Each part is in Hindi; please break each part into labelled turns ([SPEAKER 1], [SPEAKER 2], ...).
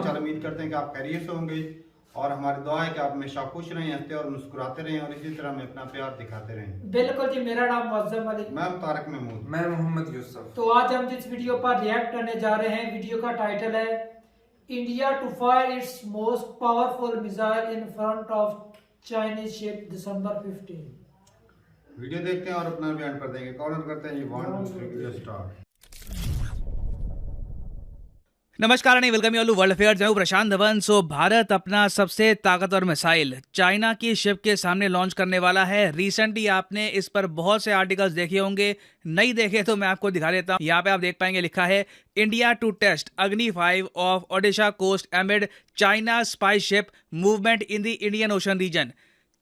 [SPEAKER 1] हाल उम्मीद करते हैं कि आप खैरियत से होंगे और हमारी दुआ है कि आप हमेशा खुश रहें, हंसते और मुस्कुराते रहें और इसी तरह हमें अपना प्यार दिखाते रहें।
[SPEAKER 2] बिल्कुल जी, मेरा नाम मुअज्जम अली।
[SPEAKER 1] मैं तारक महमूद।
[SPEAKER 3] मैं मोहम्मद यूसुफ।
[SPEAKER 2] तो आज हम जिस वीडियो पर रिएक्ट करने जा रहे हैं, वीडियो का टाइटल है India to fire its most powerful missile in front of Chinese ship December 15।
[SPEAKER 1] Video देखते हैं और अपना बयान कर देंगे। कॉर्नर करते हैं, 1 2 3 वीडियो स्टार्ट।
[SPEAKER 4] नमस्कार and welcome you all to world affairs. मैं हूं प्रशांत धवन। भारत अपना सबसे ताकतवर मिसाइल चाइना की शिप के सामने लॉन्च करने वाला है। रिसेंटली आपने इस पर बहुत से आर्टिकल्स देखे होंगे, नहीं देखे तो मैं आपको दिखा देता हूं। यहाँ पे आप देख पाएंगे लिखा है India to test Agni 5 off Odisha coast amid China spy ship movement in the Indian Ocean region.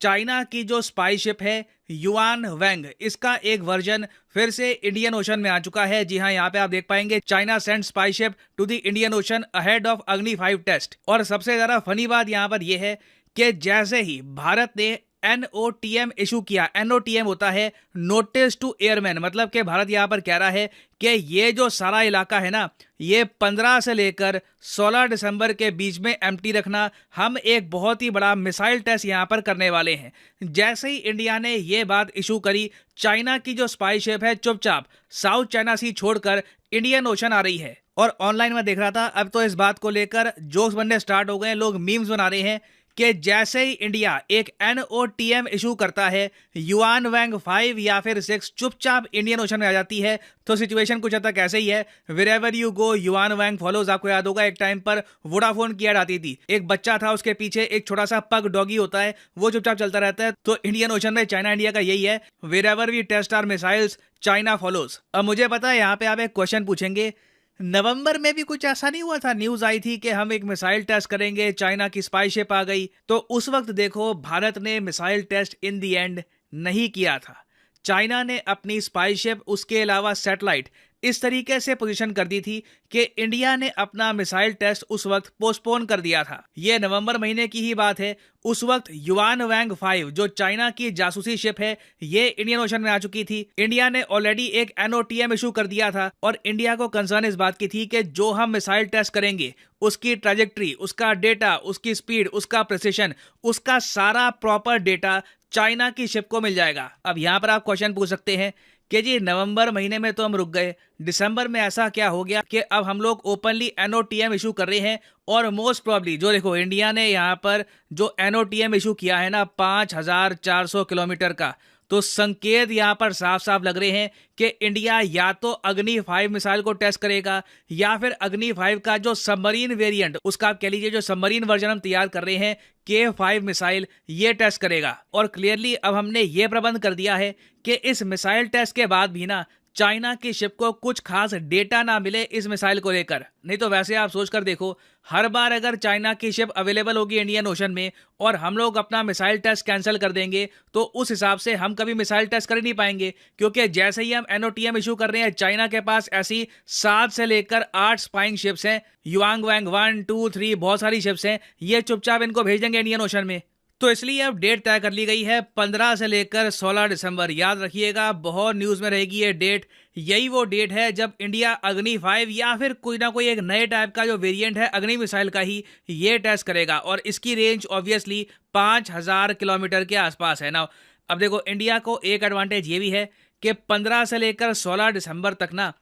[SPEAKER 4] China की जो स्पाई शिप है युआन वैंग, इसका एक वर्जन फिर से इंडियन ओशन में आ चुका है। जी हाँ, यहाँ पे आप देख पाएंगे China send spy ship to the Indian Ocean ahead of Agni 5 test. और सबसे ज्यादा फनी बात यहाँ पर यह है कि जैसे ही भारत ने NOTM इशू किया, NOTM होता है नोटिस टू एयरमैन, मतलब कि भारत यहाँ पर कह रहा है कि ये जो सारा इलाका है ना, ये 15 से लेकर 16 दिसंबर के बीच में एम्प्टी रखना। हम एक बहुत ही बड़ा मिसाइल टेस्ट यहाँ पर करने वाले हैं। जैसे ही इंडिया ने ये बात इशू करी, चाइना की जो स्पाई शिप है चुपचाप साउथ चाइना सी छोड़कर इंडियन ओशन आ रही है। और ऑनलाइन में देख रहा था, अब तो इस बात को लेकर जोक्स बनने स्टार्ट हो गए, लोग मीम्स बना रहे हैं कि जैसे ही इंडिया एक NOTM इशू करता है, युआन वैंग 5 या फिर 6 चुपचाप इंडियन ओशन में आ जाती है। तो सिचुएशन कुछ हद तक ऐसे ही है। Wherever you go yuan Wang follows. आपको याद होगा एक टाइम पर वोडाफोन की ऐड आती थी, एक बच्चा था, उसके पीछे एक छोटा सा पग डॉगी होता है, वो चुपचाप चलता रहता है। तो इंडियन ओशन में चाइना इंडिया का यही है, wherever we test our missiles China follows. अब मुझे पता है यहाँ पे आप एक क्वेश्चन पूछेंगे, नवंबर में भी कुछ ऐसा नहीं हुआ था, न्यूज आई थी कि हम एक मिसाइल टेस्ट करेंगे, चाइना की स्पाई शिप आ गई। तो उस वक्त देखो भारत ने missile test in the end नहीं किया था। चाइना ने अपनी स्पाई शिप, उसके अलावा सैटेलाइट इस तरीके से पोजीशन कर दी थी कि इंडिया ने अपना मिसाइल टेस्ट उस वक्त पोस्टपोन कर दिया था। यह नवंबर महीने की ही बात है। उस वक्त युआन वैंग 5 जो चाइना की जासूसी शिप है, ये इंडियन ओशन में आ चुकी थी। इंडिया ने ऑलरेडी एक NOTM इशू कर दिया था और इंडिया को कंसर्न इस बात की थी कि जो हम मिसाइल टेस्ट करेंगे उसकी ट्रैजेक्टरी, उसका डेटा, उसकी स्पीड, उसका प्रिसिशन, उसका सारा प्रॉपर डेटा चाइना की शिप को मिल जाएगा। अब यहां पर आप क्वेश्चन पूछ सकते हैं कि जी नवंबर महीने में तो हम रुक गए, दिसंबर में ऐसा क्या हो गया कि अब हम लोग ओपनली NOTM इशू कर रहे हैं। और मोस्ट प्रॉब्ली जो देखो इंडिया ने यहाँ पर जो NOTM इशू किया है ना 5400 किलोमीटर का, तो संकेत यहाँ पर साफ साफ लग रहे हैं कि इंडिया या तो अग्नि 5 मिसाइल को टेस्ट करेगा या फिर अग्नि 5 का जो सबमरीन वेरिएंट, उसका आप कह लीजिए जो सबमरीन वर्जन हम तैयार कर रहे हैं K5 मिसाइल, ये टेस्ट करेगा। और क्लियरली अब हमने ये प्रबंध कर दिया है कि इस मिसाइल टेस्ट के बाद भी ना चाइना की शिप को कुछ खास डेटा ना मिले इस मिसाइल को लेकर। नहीं तो वैसे आप सोच कर देखो, हर बार अगर चाइना की शिप अवेलेबल होगी इंडियन ओशन में और हम लोग अपना मिसाइल टेस्ट कैंसिल कर देंगे, तो उस हिसाब से हम कभी मिसाइल टेस्ट कर ही नहीं पाएंगे। क्योंकि जैसे ही हम NOTM इशू कर रहे हैं, चाइना के पास ऐसी 7 से लेकर 8 स्पाइंग शिप्स हैं, युआन वैंग 1 2 3 बहुत सारी शिप्स हैं, ये चुपचाप इनको भेज देंगे इंडियन ओशन में। तो इसलिए अब डेट तय कर ली गई है 15 से लेकर 16 दिसंबर। याद रखिएगा, बहुत न्यूज़ में रहेगी ये डेट। यही वो डेट है जब इंडिया अग्नि 5 या फिर कोई ना कोई एक नए टाइप का जो वेरिएंट है अग्नि मिसाइल का ही ये टेस्ट करेगा। और इसकी रेंज ऑब्वियसली 5000 किलोमीटर के आसपास है ना। अब देखो इंडिया को एक एडवांटेज ये भी है कि 15 से लेकर 16 दिसंबर तक ना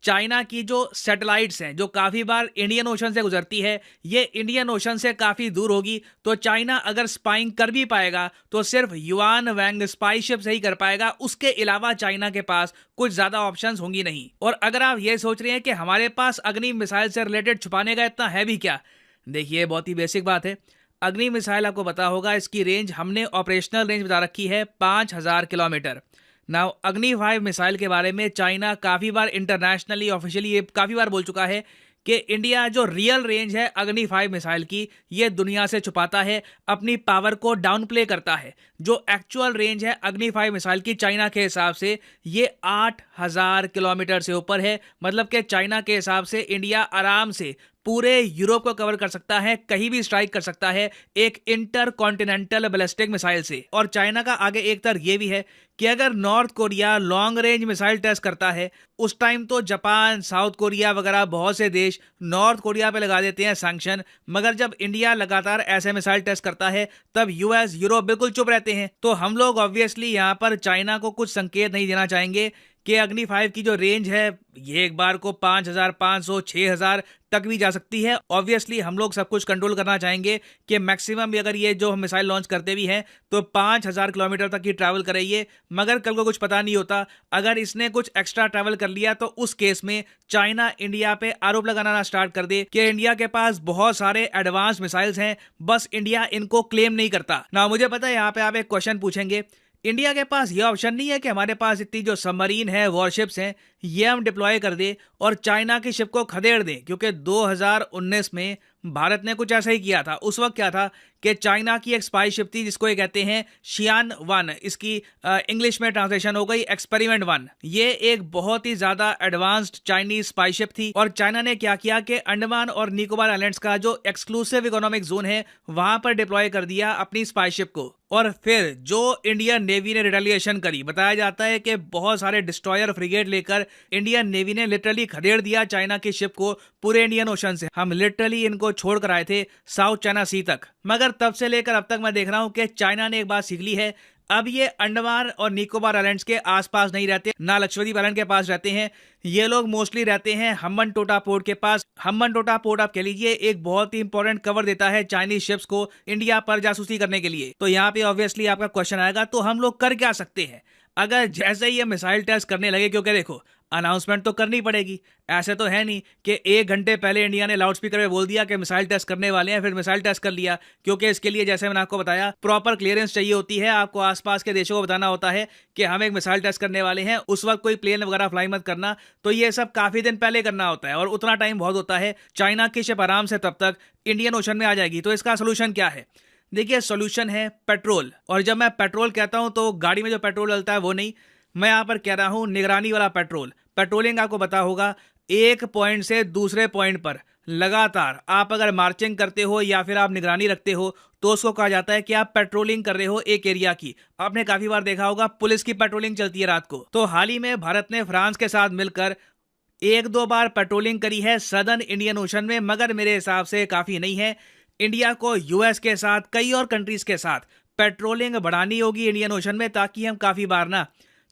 [SPEAKER 4] चाइना की जो सैटेलाइट्स हैं, जो काफ़ी बार इंडियन ओशन से गुजरती है, ये इंडियन ओशन से काफ़ी दूर होगी। तो चाइना अगर स्पाइंग कर भी पाएगा तो सिर्फ युआन वैंग स्पाई शिप से ही कर पाएगा, उसके अलावा चाइना के पास कुछ ज़्यादा ऑप्शंस होंगी नहीं। और अगर आप ये सोच रहे हैं कि हमारे पास अग्नि मिसाइल से रिलेटेड छुपाने का इतना है भी क्या, देखिए बहुत ही बेसिक बात है। अग्नि मिसाइल आपको पता होगा, इसकी रेंज हमने ऑपरेशनल रेंज बता रखी है 5000 किलोमीटर। नाउ अग्नि 5 मिसाइल के बारे में चाइना काफ़ी बार इंटरनेशनली ऑफिशियली ये काफ़ी बार बोल चुका है कि इंडिया जो रियल रेंज है अग्नि 5 मिसाइल की, ये दुनिया से छुपाता है, अपनी पावर को डाउन प्ले करता है। जो एक्चुअल रेंज है अग्नि 5 मिसाइल की चाइना के हिसाब से ये 8000 किलोमीटर से ऊपर है। मतलब कि चाइना के हिसाब से इंडिया आराम से पूरे यूरोप को कवर कर सकता है, कहीं भी स्ट्राइक कर सकता है एक इंटर कॉन्टिनेंटल बैलिस्टिक मिसाइल से। और चाइना का आगे एक तर्क ये भी है कि अगर North Korea long range missile test करता है उस टाइम तो जापान, साउथ कोरिया वगैरह बहुत से देश नॉर्थ कोरिया पे लगा देते हैं सैंक्शन, मगर जब इंडिया लगातार ऐसे मिसाइल टेस्ट करता है तब यूएस, यूरोप बिल्कुल चुप रहते हैं। तो हम लोग ऑब्वियसली यहाँ पर चाइना को कुछ संकेत नहीं देना चाहेंगे कि अग्नि 5 की जो रेंज है ये एक बार को 5500, 6000 तक भी जा सकती है। ऑब्वियसली हम लोग सब कुछ कंट्रोल करना चाहेंगे कि मैक्सिमम भी अगर ये जो मिसाइल लॉन्च करते भी हैं तो 5000 किलोमीटर तक ही ट्रैवल करे ये, मगर कल को कुछ पता नहीं होता, अगर इसने कुछ एक्स्ट्रा ट्रैवल कर लिया तो उस केस में चाइना इंडिया पे आरोप लगाना स्टार्ट कर दे कि इंडिया के पास बहुत सारे एडवांस मिसाइल्स हैं, बस इंडिया इनको क्लेम नहीं करता ना। मुझे पता है यहाँ पे आप एक क्वेश्चन पूछेंगे, इंडिया के पास ये ऑप्शन नहीं है कि हमारे पास इतनी जो सबमरीन है, वॉरशिप्स हैं, ये हम डिप्लॉय कर दे और चाइना की शिप को खदेड़ दें, क्योंकि 2019 में भारत ने कुछ ऐसा ही किया था। उस वक्त क्या था कि चाइना की एक स्पाई शिप थी जिसको ये कहते हैं शियान 1, इसकी इंग्लिश में ट्रांसलेशन हो गई एक्सपेरिमेंट 1। ये एक बहुत ही ज्यादा एडवांस्ड चाइनीज स्पाई शिप थी और चाइना ने क्या किया कि अंडमान और निकोबार आइलैंड्स का जो एक्सक्लूसिव इकोनॉमिक जोन है वहां पर डिप्लॉय कर दिया अपनी स्पाई शिप को। और फिर जो इंडियन नेवी ने रिटेलिएशन करी, बताया जाता है कि बहुत सारे डिस्ट्रॉयर, फ्रिगेट लेकर इंडियन नेवी ने लिटरली खदेड़ दिया चाइना की शिप को पूरे इंडियन ओशन से। हम लिटरली इनको छोड़ कर आए थे साउथ चाइना सी तक, मगर तब से लेकर अब तक मैं देख रहा हूं कि चाइना ने एक बात सीख ली है, अब ये अंडमान और निकोबार आइलैंड्स के आसपास नहीं रहते, ना लक्षद्वीप आइलैंड के पास रहते हैं, ये लोग मोस्टली रहते हैं हम्बनटोटा पोर्ट के पास। हम्बनटोटा पोर्ट आप कह लीजिए एक बहुत ही इंपॉर्टेंट कवर देता है चाइनीज शिप्स को इंडिया पर जासूसी करने के लिए। तो यहाँ पे ऑब्वियसली आपका क्वेश्चन आएगा, तो हम लोग कर क्या सकते हैं अगर जैसे ही ये मिसाइल टेस्ट करने लगे? क्योंकि देखो अनाउंसमेंट तो करनी पड़ेगी, ऐसे तो है नहीं कि 1 घंटे पहले इंडिया ने लाउड स्पीकर में बोल दिया कि मिसाइल टेस्ट करने वाले हैं, फिर मिसाइल टेस्ट कर लिया। क्योंकि इसके लिए जैसे मैंने आपको बताया प्रॉपर क्लियरेंस चाहिए होती है, आपको आसपास के देशों को बताना होता है कि हम एक मिसाइल टेस्ट करने वाले हैं, उस वक्त कोई प्लेन वगैरह फ्लाई मत करना। तो ये सब काफी दिन पहले करना होता है और उतना टाइम बहुत होता है। चाइना की शिप आराम से तब तक इंडियन ओशन में आ जाएगी। तो इसका सोल्यूशन क्या है? देखिए सोल्यूशन है पेट्रोल। और जब मैं पेट्रोल कहता हूं तो गाड़ी में जो पेट्रोल डलता है वो नहीं, मैं यहां पर कह रहा हूं निगरानी वाला पेट्रोल। पेट्रोलिंग आपको पता होगा, एक पॉइंट से दूसरे पॉइंट पर लगातार आप अगर मार्चिंग करते हो या फिर आप निगरानी रखते हो तो उसको कहा जाता है कि आप पेट्रोलिंग कर रहे हो एक एरिया की। आपने काफी बार देखा होगा पुलिस की पेट्रोलिंग चलती है रात को। तो हाल ही में भारत ने फ्रांस के साथ मिलकर 1-2 बार पेट्रोलिंग करी है सदर्न इंडियन ओशन में, मगर मेरे हिसाब से काफी नहीं है। इंडिया को यूएस के साथ, कई और कंट्रीज के साथ पेट्रोलिंग बढ़ानी होगी इंडियन ओशन में, ताकि हम काफी बार ना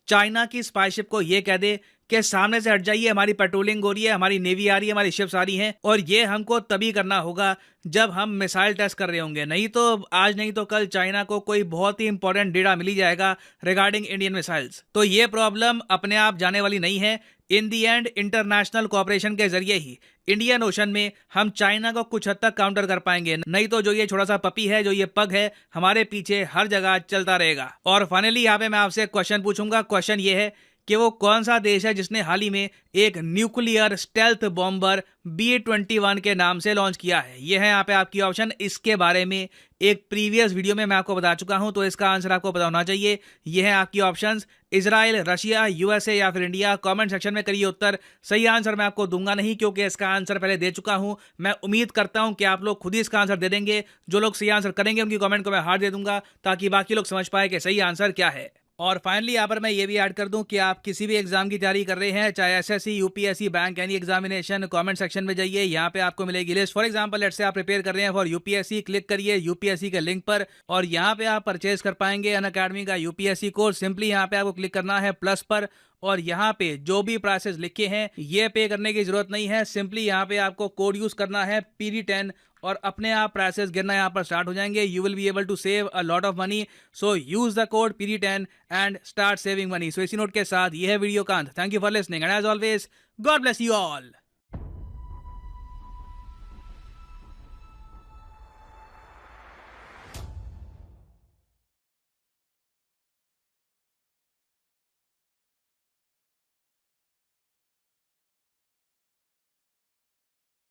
[SPEAKER 4] चाइना की स्पाई शिप को ये कह दे कि सामने से हट जाइए, हमारी पेट्रोलिंग हो रही है, हमारी नेवी आ रही है, हमारी शिप्स आ रही हैं। और ये हमको तभी करना होगा जब हम मिसाइल टेस्ट कर रहे होंगे, नहीं तो आज नहीं तो कल चाइना को कोई बहुत ही इंपॉर्टेंट डेटा मिल ही जाएगा रिगार्डिंग इंडियन मिसाइल्स। तो ये प्रॉब्लम अपने आप जाने वाली नहीं है। इन दी एंड इंटरनेशनल कोऑपरेशन के जरिए ही इंडियन ओशन में हम चाइना को कुछ हद तक काउंटर कर पाएंगे, नहीं तो जो ये छोटा सा पपी है, जो ये पग है, हमारे पीछे हर जगह चलता रहेगा। और फाइनली यहाँ पे मैं आपसे क्वेश्चन पूछूंगा। क्वेश्चन ये है कि वो कौन सा देश है जिसने हाल ही में एक न्यूक्लियर स्टेल्थ बॉम्बर B-21 के नाम से लॉन्च किया है? ये है यहाँ पे आपकी ऑप्शन। इसके बारे में एक प्रीवियस वीडियो में मैं आपको बता चुका हूं, तो इसका आंसर आपको पता होना चाहिए। ये है आपकी ऑप्शंस, इजराइल, रशिया, यूएसए या फिर इंडिया। कमेंट सेक्शन में करिए उत्तर। सही आंसर मैं आपको दूंगा नहीं, क्योंकि इसका आंसर पहले दे चुका हूं। मैं उम्मीद करता हूं कि आप लोग खुद ही इसका आंसर दे देंगे। जो लोग सही आंसर करेंगे उनकी कमेंट को मैं हार्ट दे दूंगा, ताकि बाकी लोग समझ पाए कि सही आंसर क्या है। और फाइनली यहाँ पर मैं ये भी ऐड कर दूं कि आप किसी भी एग्जाम की तैयारी कर रहे हैं, चाहे SSC, UPSC, bank, any examination, comment section में जाइए, यहाँ पे आपको मिलेगी list. For example let's say आप प्रिपेयर कर रहे हैं फॉर यूपीएससी, क्लिक करिए यूपीएससी के लिंक पर और यहाँ पे आप परचेज कर पाएंगे अनअकैडमी का यूपीएससी कोर्स। सिंपली यहाँ पे आपको क्लिक करना है प्लस पर और यहाँ पे जो भी प्राइसेस लिखे हैं ये पे करने की जरूरत नहीं है। सिंपली यहाँ पे आपको कोड यूज करना है PD10 और अपने आप प्राइसेस गिरना यहाँ पर स्टार्ट हो जाएंगे। You will be able to save a lot of money, so use the code PD10 and start saving money. So इसी नोट के साथ ये है वीडियो का अंत। Thank you for listening and as always God bless you all.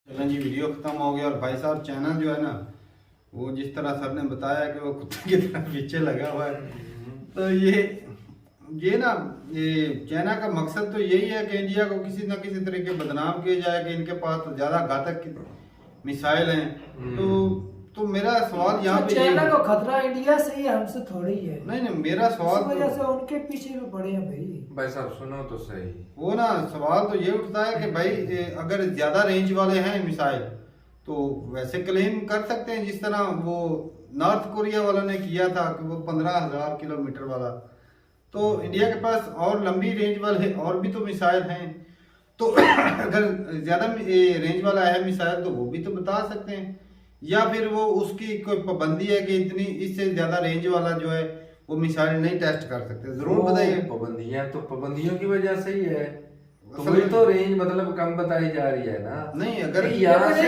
[SPEAKER 1] चलें जी, वीडियो खत्म हो गया और भाई साहब चैनल जो है ना, वो जिस तरह सर ने बताया कि वो कुत्ते की तरह पीछे लगा हुआ है, तो ये ना ये चाइना का मकसद तो यही है कि इंडिया को किसी ना किसी तरीके बदनाम किया जाए कि इनके पास तो ज़्यादा घातक मिसाइल हैं। तो मेरा सवाल यहाँ पे
[SPEAKER 2] चाइना को खतरा इंडिया से ही, हमसे थोड़ी है।
[SPEAKER 1] नहीं मेरा सवाल
[SPEAKER 2] इस वजह से उनके पीछे भी पड़े हैं
[SPEAKER 3] भाई साहब सुनो तो सही।
[SPEAKER 1] वो ना सवाल तो ये उठता है कि भाई अगर ज्यादा रेंज वाले हैं मिसाइल तो वैसे क्लेम कर सकते हैं, जिस तरह वो नॉर्थ कोरिया वालों ने किया था कि वो 15,000 किलोमीटर वाला। तो इंडिया के पास और लंबी रेंज वाले और भी तो मिसाइल हैं, तो अगर ज्यादा रेंज वाला है मिसाइल तो वो भी तो बता सकते हैं, या फिर वो उसकी कोई पाबंदी है कि इतनी इससे ज्यादा रेंज वाला जो है वो मिसाइल नहीं टेस्ट कर सकते। जरूर बताइए।
[SPEAKER 3] पाबंदियों की वजह से ही है, तो वही तो रेंज मतलब कम बताई जा रही है ना।
[SPEAKER 1] नहीं अगर
[SPEAKER 3] यहाँ से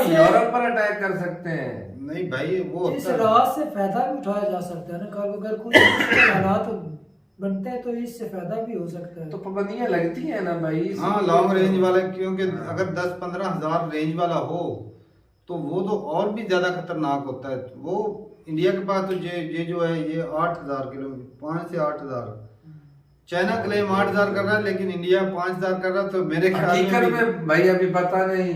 [SPEAKER 3] यूरोप पर अटैक कर सकते हैं।
[SPEAKER 1] नहीं भाई वो
[SPEAKER 2] इस रात से फायदा भी उठाया जा सकता है ना, कल अगर कुछ हालात बनते हैं तो इससे फायदा भी हो सकता है।
[SPEAKER 3] तो पाबंदियां लगती है ना भाई।
[SPEAKER 1] हाँ लॉन्ग रेंज वाले, क्योंकि अगर 10-15 हजार रेंज वाला हो तो वो तो और भी ज्यादा खतरनाक होता है। वो इंडिया के पास तो ये जो है ये 8,000 किलोमीटर, 5 से 8,000। चाइना क्लेम 8,000 कर रहा है लेकिन इंडिया 5,000 कर रहा है, तो मेरे ख्याल
[SPEAKER 3] में भाई अभी पता नहीं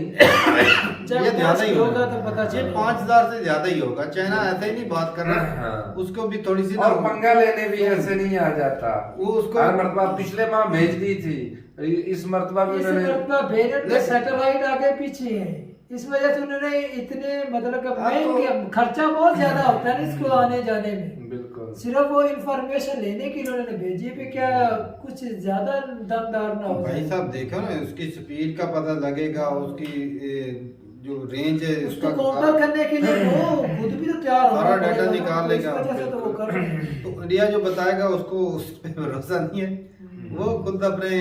[SPEAKER 1] ये ज्यादा ही होगा,
[SPEAKER 2] तो पता चले
[SPEAKER 1] 5,000 से ज्यादा ही होगा। चाइना ऐसे ही नहीं बात कर रहा है।
[SPEAKER 3] हाँ।
[SPEAKER 1] उसको भी थोड़ी सी
[SPEAKER 3] और पंगा लेने भी ऐसे नहीं आ जाता।
[SPEAKER 1] वो उसको
[SPEAKER 3] हर मरतबा पिछले माह भेज दी थी, इस मरतबा भी उन्होंने
[SPEAKER 2] सैटेलाइट आगे पीछे है, इस वजह से उन्होंने इतने मतलब
[SPEAKER 3] तो
[SPEAKER 2] खर्चा बहुत ज्यादा होता है इसको आने जाने में।
[SPEAKER 3] बिल्कुल
[SPEAKER 2] सिर्फ वो इंफॉर्मेशन लेने के लिए उन्होंने भेजी भी, क्या कुछ ज्यादा दमदार ना हो
[SPEAKER 1] भाई साहब देखो ना, उसकी स्पीड का पता लगेगा, उसकी जो रेंज है
[SPEAKER 2] उसको काउंटर करने के लिए वो खुद भी तो तैयार हो
[SPEAKER 1] सारा डाटा निकाल लेगा।
[SPEAKER 2] इस वजह से तो वो कर रहे हैं।
[SPEAKER 1] तो इंडिया जो बताएगा उसको उस पे भरोसा नहीं है, वो खुद अपने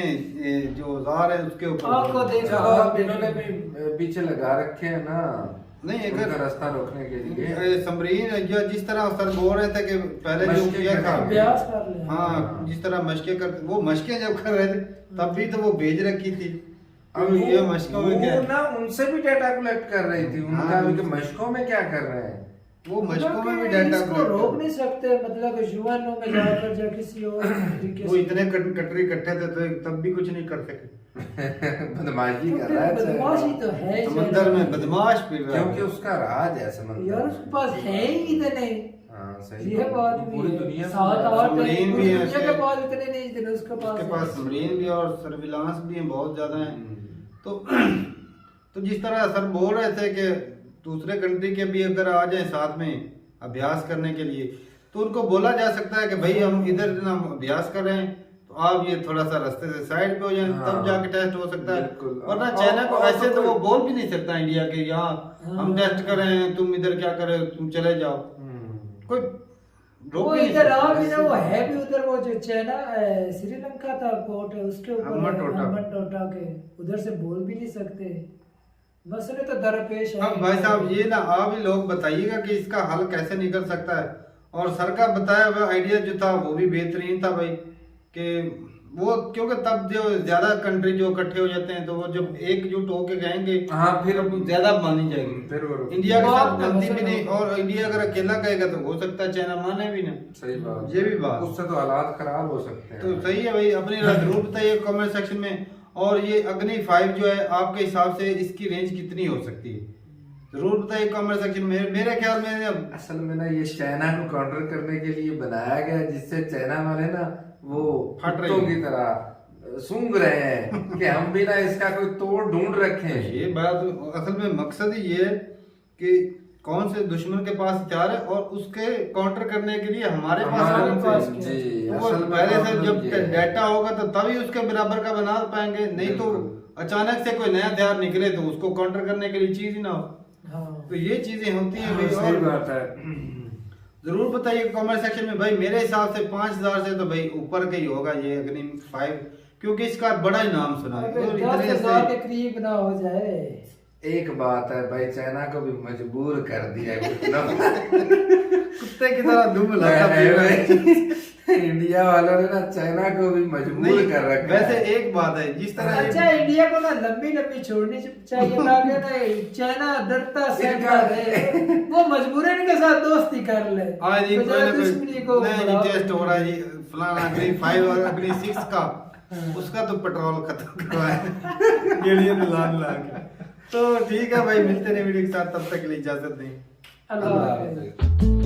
[SPEAKER 1] जो औजार है उसके
[SPEAKER 2] आपको
[SPEAKER 1] ऊपर।
[SPEAKER 2] देखा
[SPEAKER 3] अब इन्होंने भी पीछे लगा रखे हैं ना,
[SPEAKER 1] नहीं
[SPEAKER 3] उनका
[SPEAKER 1] अगर
[SPEAKER 3] रास्ता रोकने के लिए
[SPEAKER 1] समरीन जो जिस तरह सर बोल रहे थे कि पहले जो
[SPEAKER 3] मशक़ें
[SPEAKER 1] किया था,
[SPEAKER 2] अभ्यास कर ले।
[SPEAKER 1] हाँ जिस तरह मशकें करते, वो मशकें जब कर रहे थे तब भी तो वो भेज रखी थी। अब ये मशकों में क्या
[SPEAKER 3] वो ना उनसे भी डाटा कलेक्ट कर रही थी, उनका भी कि मशकों में क्या कर रहे हैं।
[SPEAKER 1] वो मशकों में भी डाटा
[SPEAKER 2] इसको रोक नहीं सकते, मतलब युवाओं में जाकर या किसी और तरीके
[SPEAKER 1] वो इतने कटरी इकट्ठे थे तो तब भी कुछ नहीं कर सके।
[SPEAKER 3] बदमाशी कर रहा है,
[SPEAKER 2] बदमाशी तो है
[SPEAKER 1] समंदर में बदमाश फिर रहा है।
[SPEAKER 3] क्योंकि उसका राज है समंदर
[SPEAKER 2] यार, उसके पास है ही इतने।
[SPEAKER 3] हाँ सही
[SPEAKER 2] ये बात भी
[SPEAKER 3] पूरी
[SPEAKER 2] है।
[SPEAKER 3] दुनिया में
[SPEAKER 2] 7-8
[SPEAKER 1] सबमरीन भी है
[SPEAKER 2] दुनिया के पास इतने नहीं जितने उसके पास
[SPEAKER 1] उसके
[SPEAKER 2] है।
[SPEAKER 1] पास सबमरीन भी और सर्विलांस भी हैं, बहुत ज्यादा हैं। तो जिस तरह सर बोल रहे थे कि दूसरे कंट्री के भी अगर आ जाए साथ में अभ्यास करने के लिए, तो उनको बोला जा सकता है कि भाई हम इधर ना अभ्यास कर रहे हैं तो आप ये थोड़ा सा रास्ते से साइड पे हो जाए, तब जाके टेस्ट हो सकता है। वरना चाइना को ऐसे तो वो बोल भी नहीं सकता इंडिया के यहाँ हम टेस्ट कर रहे हैं, तुम इधर क्या कर रहे हो, तुम चले जाओ। कोई रोक
[SPEAKER 2] वो
[SPEAKER 1] नहीं
[SPEAKER 2] इधर
[SPEAKER 1] सकता।
[SPEAKER 2] आ भी ना, वो है भी उधर, वो जो चाइना श्रीलंका था पोर्ट है उसके ऊपर हम्बनटोटा के, उधर से बोल भी नहीं सकते। मसले तो दरपेश है।
[SPEAKER 1] अब भाई साहब ये ना आप ही लोग बताइएगा कि इसका हल कैसे निकल सकता है। और सर का बताया हुआ आइडिया जो था वो भी बेहतरीन था भाई, कि वो क्योंकि तब जो ज्यादा कंट्री जो इकट्ठे हो जाते हैं तो वो जब एकजुट होके गएंगे
[SPEAKER 3] हाँ फिर
[SPEAKER 1] ज्यादा मानी जाएगी।
[SPEAKER 3] फिर वो
[SPEAKER 1] इंडिया के साथ बनती भी नहीं, और इंडिया अगर अकेला कहेगा तो हो सकता है चाइना माने भी ना।
[SPEAKER 3] सही बात,
[SPEAKER 1] ये भी बात,
[SPEAKER 3] उससे तो हालात खराब हो सकते हैं।
[SPEAKER 1] तो सही है भाई, अपनी राय जरूर बताइए कमेंट सेक्शन में। और ये अग्नि 5 जो है आपके हिसाब से इसकी रेंज कितनी हो सकती है, जरूर बताइए कमेंट सेक्शन में। मेरे ख्याल में
[SPEAKER 3] असल में ना ये चाइना को काउंटर करने के लिए बनाया गया, जिससे चाइना वाले ना वो कुत्तों की तरह सूंघ रहे हैं कि हम भी ना इसका कोई तोड़ ढूंढ रखें।
[SPEAKER 1] ये बात असल में मकसद ही ये है कि कौन से दुश्मन के पास हथियार है और उसके काउंटर करने के लिए हमारे पास
[SPEAKER 3] जी,
[SPEAKER 1] वो
[SPEAKER 3] असल में
[SPEAKER 1] पहले से
[SPEAKER 3] प्रॉब्लम
[SPEAKER 1] जब
[SPEAKER 3] ये है।
[SPEAKER 1] डाटा होगा तो तभी उसके बराबर का बना पाएंगे, नहीं तो अचानक से कोई नया हथियार निकले तो उसको काउंटर करने के लिए चीज ही ना हो।
[SPEAKER 2] हाँ।
[SPEAKER 1] तो ये चीजें होती हैं भाई।
[SPEAKER 3] सही
[SPEAKER 1] और
[SPEAKER 3] बात है।
[SPEAKER 1] जरूर बताइए कमेंट सेक्शन में भाई। मेरे हिसाब से 5,000 से तो भाई ऊपर का ही होगा ये अग्नि 5, क्योंकि इसका बड़ा ही नाम सुना है। और इतने
[SPEAKER 2] 10,000 के करीब ना हो जाए।
[SPEAKER 3] एक बात है भाई, चाइना को भी मजबूर कर दिया
[SPEAKER 1] कुत्ते की तरह दुम लगा
[SPEAKER 3] इंडिया वालों ने ना चाइना को भी मजबूर कर रखा
[SPEAKER 1] वैसे
[SPEAKER 3] है।
[SPEAKER 1] एक बात है, जिस तरह
[SPEAKER 2] अच्छा इंडिया को ना लंबी लंबी छोड़नी चाहिए ताकि ना चाइना डरता सहता रहे, वो मजबूरन के साथ दोस्ती कर ले।
[SPEAKER 1] आज जी
[SPEAKER 2] बजाय दुश्मनी को
[SPEAKER 1] नहीं जी टेस्ट हो रहा है जी फलाना अग्नि 5 और अग्नि 6 का, उसका तो पेट्रोल खत्म करवाया गेड़िए में लान ला के। तो ठीक है भाई, मिलते हैं वीडियो के साथ, तब तक के लिए इजाजत दें।
[SPEAKER 2] अल्लाह हाफिज़।